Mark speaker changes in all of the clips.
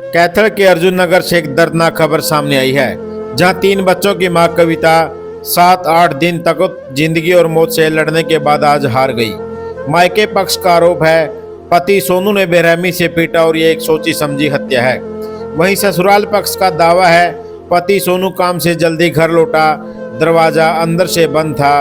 Speaker 1: कैथल के अर्जुन नगर से एक दर्दनाक खबर सामने आई है, जहां 3 बच्चों की मां कविता 7-8 दिन तक जिंदगी और मौत से लड़ने के बाद आज हार गई। मायके पक्ष का आरोप है पति सोनू ने बेरहमी से पीटा और ये एक सोची समझी हत्या है। वहीं ससुराल पक्ष का दावा है पति सोनू काम से जल्दी घर लौटा, दरवाजा अंदर से बंद था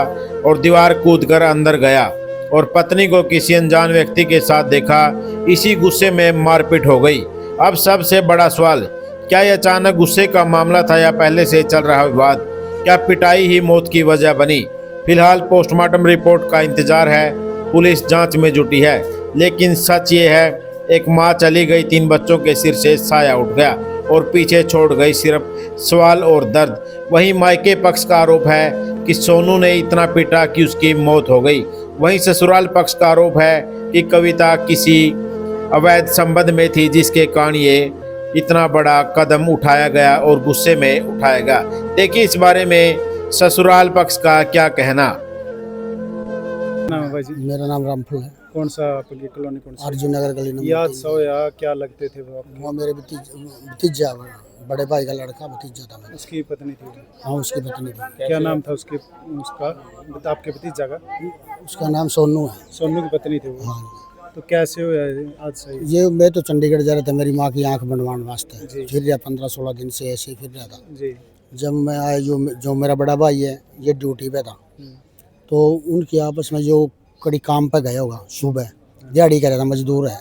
Speaker 1: और दीवार कूदकर अंदर गया और पत्नी को किसी अनजान व्यक्ति के साथ देखा। इसी गुस्से में मारपीट हो गई। अब सबसे बड़ा सवाल, क्या यह अचानक गुस्से का मामला था या पहले से चल रहा विवाद? क्या पिटाई ही मौत की वजह बनी? फिलहाल पोस्टमार्टम रिपोर्ट का इंतजार है, पुलिस जांच में जुटी है। लेकिन सच ये है, एक माँ चली गई, 3 बच्चों के सिर से साया उठ गया और पीछे छोड़ गई सिर्फ सवाल और दर्द। वहीं मायके पक्ष का आरोप है कि सोनू ने इतना पीटा कि उसकी मौत हो गई। वहीं ससुराल पक्ष का आरोप है कि कविता किसी अवैध संबंध में थी, जिसके कारण ये इतना बड़ा कदम उठाया गया और गुस्से में उठाया गया। देखिए इस बारे में ससुराल पक्ष का क्या कहना।
Speaker 2: नाम है भाई जी?
Speaker 3: मेरा नाम रामफल है।
Speaker 2: कौन सा आपकी कॉलोनी कौन सा?
Speaker 3: अर्जुन नगर गली नंबर
Speaker 2: याद
Speaker 3: 3।
Speaker 2: सो या क्या लगते थे वो आपके?
Speaker 3: वो मेरे भतीजा बड़े भाई का लड़का भतीजा था मेरा।
Speaker 2: उसकी पत्नी थी?
Speaker 3: हाँ, उसकी पत्नी थी।
Speaker 2: क्या नाम था उसका आपके भतीजा का?
Speaker 3: उसका नाम सोनू है।
Speaker 2: सोनू की पत्नी थी वो?
Speaker 3: हाँ,
Speaker 2: तो कैसे हुआ आज सही?
Speaker 3: ये मैं तो चंडीगढ़ जा रहा था मेरी माँ की आंख बनवाने वास्ते।
Speaker 2: जी।
Speaker 3: फिर रहा 15-16 दिन से ऐसे ही फिर रहा था।
Speaker 2: जी।
Speaker 3: जब मैं आया, जो मेरा बड़ा भाई है ये ड्यूटी पे था, तो उनकी आपस में जो कड़ी काम पे गया होगा, सुबह दिहाड़ी कर रहा था, मजदूर है,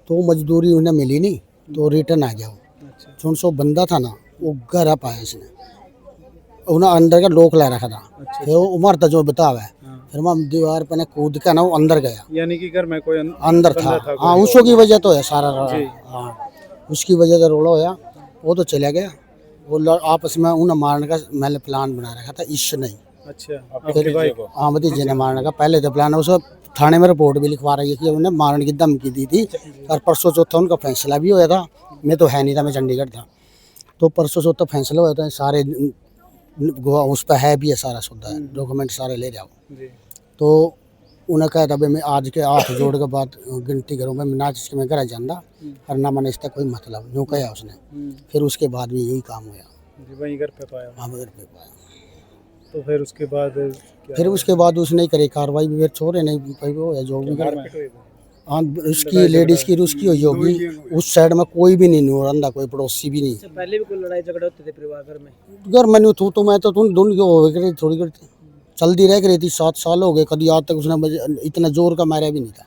Speaker 3: तो मजदूरी उन्हें मिली नहीं तो रिटर्न आ गया। वो
Speaker 2: अच्छा।
Speaker 3: जो सो बंदा था ना, वो घर आ पाया इसने, उन्हें अंदर का लोक ला रखा था।
Speaker 2: अच्छा।
Speaker 3: फिर वो उमर था जो बतावा है,
Speaker 2: हाँ।
Speaker 3: फिर मैं दीवार पे ने कूद के ना वो अंदर गया,
Speaker 2: यानी कि घर में कोई
Speaker 3: अंदर था।
Speaker 2: बंदा
Speaker 3: हाँ,
Speaker 2: कोई?
Speaker 3: उसो की वजह तो है सारा
Speaker 2: जी।
Speaker 3: हाँ, उसकी वजह से रोला होया। वो तो चला गया। वो आपस में उन्हें मारने का मैंने प्लान बना रखा था, इससे नहीं।
Speaker 2: अच्छा, आपके भाई को?
Speaker 3: हाँ, भतीजे ने मारने का पहले तो प्लान है। उसे थाने में रिपोर्ट भी लिखवा रही है कि उन्हें मारने की धमकी दी थी। और परसों चौथा उनका फैसला भी होया था। मैं तो है नहीं था, मैं चंडीगढ़ था। तो परसों चौथा फैसला होया था, सारे उस पर है भी है, सारा सुधा है, डॉक्यूमेंट सारे ले जाओ।
Speaker 2: जी।
Speaker 3: तो उन्हें कहा था भाई मैं आज के हाथ जोड़ के बाद गिनती करूँ, मैं ना जिसके मैं घर जाना और ना मैंने इसका कोई मतलब यूँ कहा उसने। फिर उसके बाद भी यही काम हुआ।
Speaker 2: जी, वहीं घर पे पाया?
Speaker 3: हाँ, घर पे पाया।
Speaker 2: तो फिर उसके बाद क्या?
Speaker 3: फिर उसके बाद उसने ही करी कार्रवाई भी, फिर छोड़े नहीं भाई, वो है जो भी करे।
Speaker 2: मारपीट हुई वो?
Speaker 3: हाँ, उसकी लेडीज की उसकी हुई होगी। उस साइड में कोई भी नहीं रहा, कोई पड़ोसी भी नहीं।
Speaker 4: पहले भी कोई लड़ाई झगड़े होते थे परिवार घर में?
Speaker 3: घर में नहीं थू तो मैं तो तुम दोनों हो गई थोड़ी करती चलती रह रही थी। 7 साल हो गए, कभी आज तक उसने इतना जोर का मारा भी नहीं था।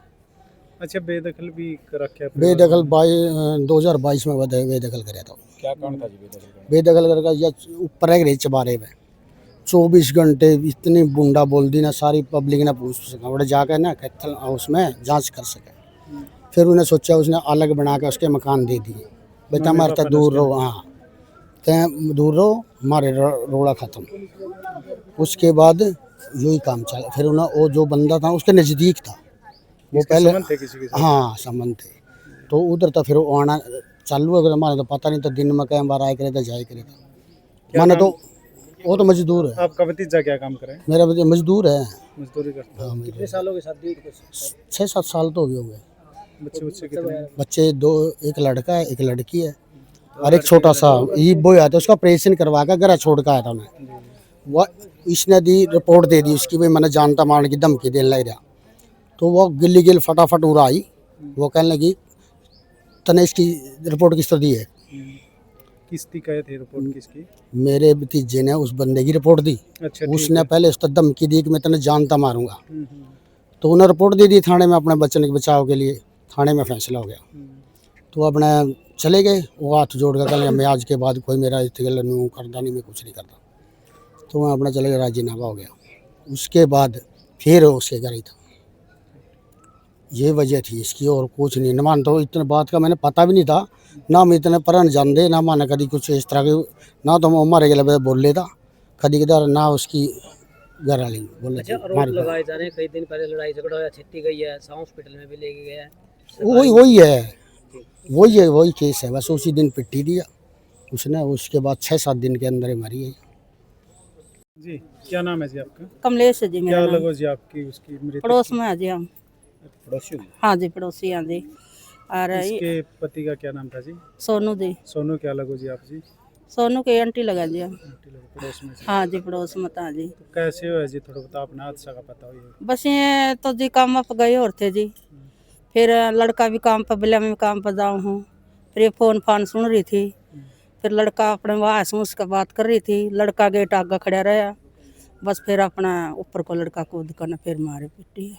Speaker 2: अच्छा, बेदखल भी कर रखा है?
Speaker 3: बेदखल 2022 में बेदखल कराया था।
Speaker 2: क्या कारण था जी बेदखल?
Speaker 3: बेदखल करके या ऊपर रह रही चबारे में 24 घंटे इतनी बुंडा बोल दी ना, सारी पब्लिक ने पूछ सका बड़े जाकर ना कैथल हाउस में जांच कर सके। फिर उन्हें सोचा, उसने अलग बना के उसके मकान दे दिए। बेटा हमारे तक दूर रहो, हाँ तय दूर रहो, हमारे रोड़ा ख़त्म। उसके बाद यही काम चला। फिर उन्हें वो जो बंदा था उसके नज़दीक था, वो पहले
Speaker 2: संबंध थे किसी के साथ?
Speaker 3: हाँ संबंध थे, तो उधर था। फिर वो आना चालू हो गया। हमारे तो पता नहीं था, दिन में कई बार आए करे था जाए करे था। मैंने तो वो तो मजदूर है।
Speaker 2: आपका भतीजा क्या काम करे?
Speaker 3: मेरा मजदूर है।
Speaker 2: मजदूरी करता है?
Speaker 3: हाँ,
Speaker 4: कितने सालों के शादी?
Speaker 3: 6-7 साल तो हो गए होंगे।
Speaker 2: बच्चे कितने?
Speaker 3: बच्चे 2, एक लड़का है एक लड़की है और एक छोटा सा ये बोया था। उसका ऑपरेशन करवा कर घर छोड़ कर आया था उन्हें। वो इसने दी रिपोर्ट दे दी उसकी, भाई मैंने जानता मारने की धमकी देने लग रहा। तो वो गिल्ली गिल फटाफट उड़ा आई। वो कहने लगी तने इसकी रिपोर्ट किस तरह दी है?
Speaker 2: किसकी कहे थे रिपोर्ट किसकी?
Speaker 3: मेरे भतीजे ने उस बंदे की रिपोर्ट दी।
Speaker 2: अच्छा, ठीक
Speaker 3: उसने
Speaker 2: है।
Speaker 3: पहले उसको धमकी दी कि मैं तेने जानता मारूंगा। तो उन्हें रिपोर्ट दे दी थाने में अपने बच्चे के बचाव के लिए। थाने में फैसला हो गया। तो अपने चले गए। वो हाथ जोड़ कर कल मैं आज के बाद कोई मेरा इस्तेगल नहीं करता, नहीं मैं कुछ नहीं करता। तो वहाँ अपना चले गए, राजीनामा हो गया। उसके बाद फिर उसके घर ही था। ये वजह थी इसकी और कुछ नहीं। न मान तो इतने बात का मैंने पता भी नहीं था, ना हम इतने परन जान दे, ना माने कभी कुछ इस तरह के, ना तो हमारे गले बोल लेता कभी किधर, ना उसकी घर वाली बोले।
Speaker 4: अच्छा, आरोप लगाए जा रहे हैं कई दिन पहले लड़ाई झगड़ा हुआ, छेती गई है, हॉस्पिटल में भी लेके गया है।
Speaker 3: वही केस है। बस उसी दिन पिट्टी दिया उसने, उसके बाद 6-7 दिन के अंदर ही मरी है।
Speaker 2: जी, क्या नाम है जी आपका?
Speaker 5: कमलेश है जी मेरा
Speaker 2: क्या
Speaker 5: नाम।
Speaker 2: लगो जी आपकी उसकी मृत्यु?
Speaker 5: पड़ोस में है जी हम।
Speaker 2: पड़ोसी?
Speaker 5: हाँ जी, पड़ोसी हैं जी। और
Speaker 2: इसके पति का क्या नाम था जी?
Speaker 5: सोनू जी,
Speaker 2: सोनू क्या लगो जी आप जी?
Speaker 5: सोनू के आंटी लगा जी।
Speaker 2: आंटी लगो, पड़ोस में से।
Speaker 5: हाँ जी, पड़ोस में था जी।
Speaker 2: तो कैसे हुआ जी, थोड़ा बता अपना हादसा का पता हो ये।
Speaker 5: बस ये तो जी काम पर गए और थे जी, फिर लड़का भी काम पर, बिला में काम पर जाऊँ हूँ, फिर ये फोन फान सुन रही थी, फिर लड़का अपने वहाँ से उसका बात कर रही थी, लड़का गेट आगे खड़ा रहा, बस फिर अपना ऊपर को लड़का कूद कर फिर मारे पिटी।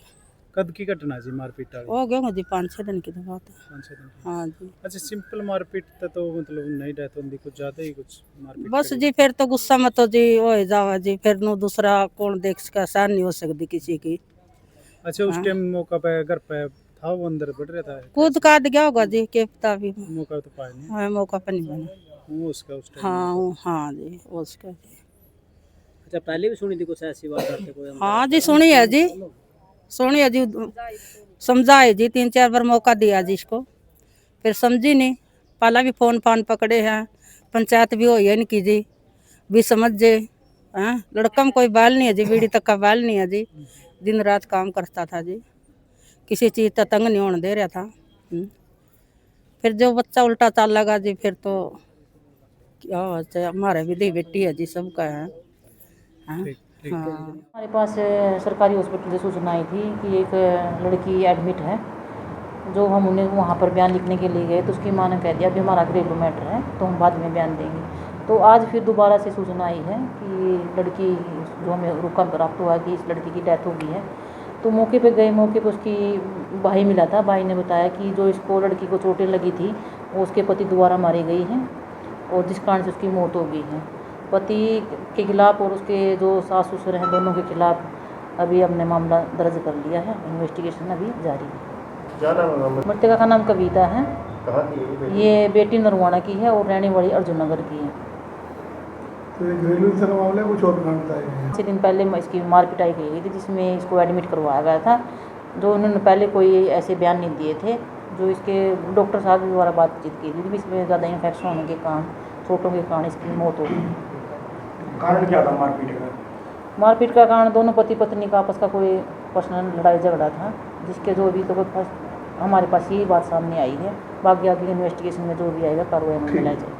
Speaker 2: कद की घटना जी मारपीट आ गई?
Speaker 5: हो गया जी 5-6 दिन की तो बात है।
Speaker 2: 5-6 दिन की।
Speaker 5: हाँ जी,
Speaker 2: अच्छा, सिंपल मारपीट तो मतलब नहीं डेथ होती, कुछ ज्यादा ही कुछ मारपीट
Speaker 5: बस
Speaker 2: करी?
Speaker 5: जी फिर तो गुस्सा में तो जी हो जावा जी, फिर नो दूसरा कौन देख सका, सहन नहीं हो सकती किसी की।
Speaker 2: अच्छा, उस टाइम मौका पे घर पे था, वो अंदर बढ़ रहा था?
Speaker 5: कूद काट गया होगा जी, के पता भी।
Speaker 2: मौका तो पाया नहीं
Speaker 5: हाँ, मौका पर नहीं बना।
Speaker 2: वो उसका उस टाइम।
Speaker 5: हाँ हाँ जी, उसका जी।
Speaker 4: अच्छा, पहले भी सुनी थी कुछ ऐसी बात आते कोई?
Speaker 5: हाँ जी, सुनी है जी, सुनी है जी, समझाए जी 3-4 बार मौका दिया जी इसको, फिर समझी नहीं। पहला भी फोन फान पकड़े हैं, पंचायत भी हुई है इनकी जी, भी समझ जे। हाँ, लड़का में कोई बाल नहीं है जी, बीड़ी तक का बाल नहीं है जी, दिन रात काम करता था जी, किसी चीज़ का तंग नहीं होने दे रहा था। फिर जो बच्चा उल्टा चाल लगा जी, फिर तो क्या होता है, हमारा भी दी बेटी है जी, सबका है। हाँ
Speaker 2: ठीक ठीक।
Speaker 5: हाँ।
Speaker 6: हमारे पास सरकारी हॉस्पिटल से सूचना आई थी कि एक लड़की एडमिट है, जो हम उन्हें वहाँ पर बयान लिखने के लिए गए तो उसकी माँ ने कह दिया अभी हमारा घरेलू मैटर है तो हम बाद में बयान देंगे। तो आज फिर दोबारा से सूचना आई है कि लड़की, जो हमें रुका प्राप्त हुआ कि इस लड़की की डेथ हो गई है। तो मौके पे गए, मौके पे उसकी भाई मिला था, भाई ने बताया कि जो इसको लड़की को चोटें लगी थी वो उसके पति द्वारा मारी गई हैं और जिस कारण से उसकी मौत हो गई है। पति के खिलाफ और उसके जो सास ससुर हैं दोनों के खिलाफ अभी हमने मामला दर्ज कर लिया है, इन्वेस्टिगेशन अभी जारी है। मृतका का नाम कविता है। ये बेटी नरवाना की है और रहने वाली अर्जुन नगर की है।
Speaker 7: तो ये घरेलू हिंसा का मामला है, कुछ और कारण बताया गया है?
Speaker 6: 6 दिन पहले इसकी मार पिटाई की गई थी जिसमें इसको एडमिट करवाया गया था, जो उन्होंने पहले कोई ऐसे बयान नहीं दिए थे, जो इसके डॉक्टर साहब द्वारा बातचीत की थी, इसमें ज़्यादा इन्फेक्शन होने के कारण, चोटों के कारण इसकी मौत हो गई।
Speaker 7: कारण क्या था मारपीट का?
Speaker 6: मारपीट का कारण दोनों पति पत्नी का आपस का कोई पर्सनल लड़ाई झगड़ा था, जिसके जो अभी तो हमारे पास यही बात सामने आई है। बाकी आगे इन्वेस्टिगेशन में जो भी आएगा कार्रवाई में मिला जाए।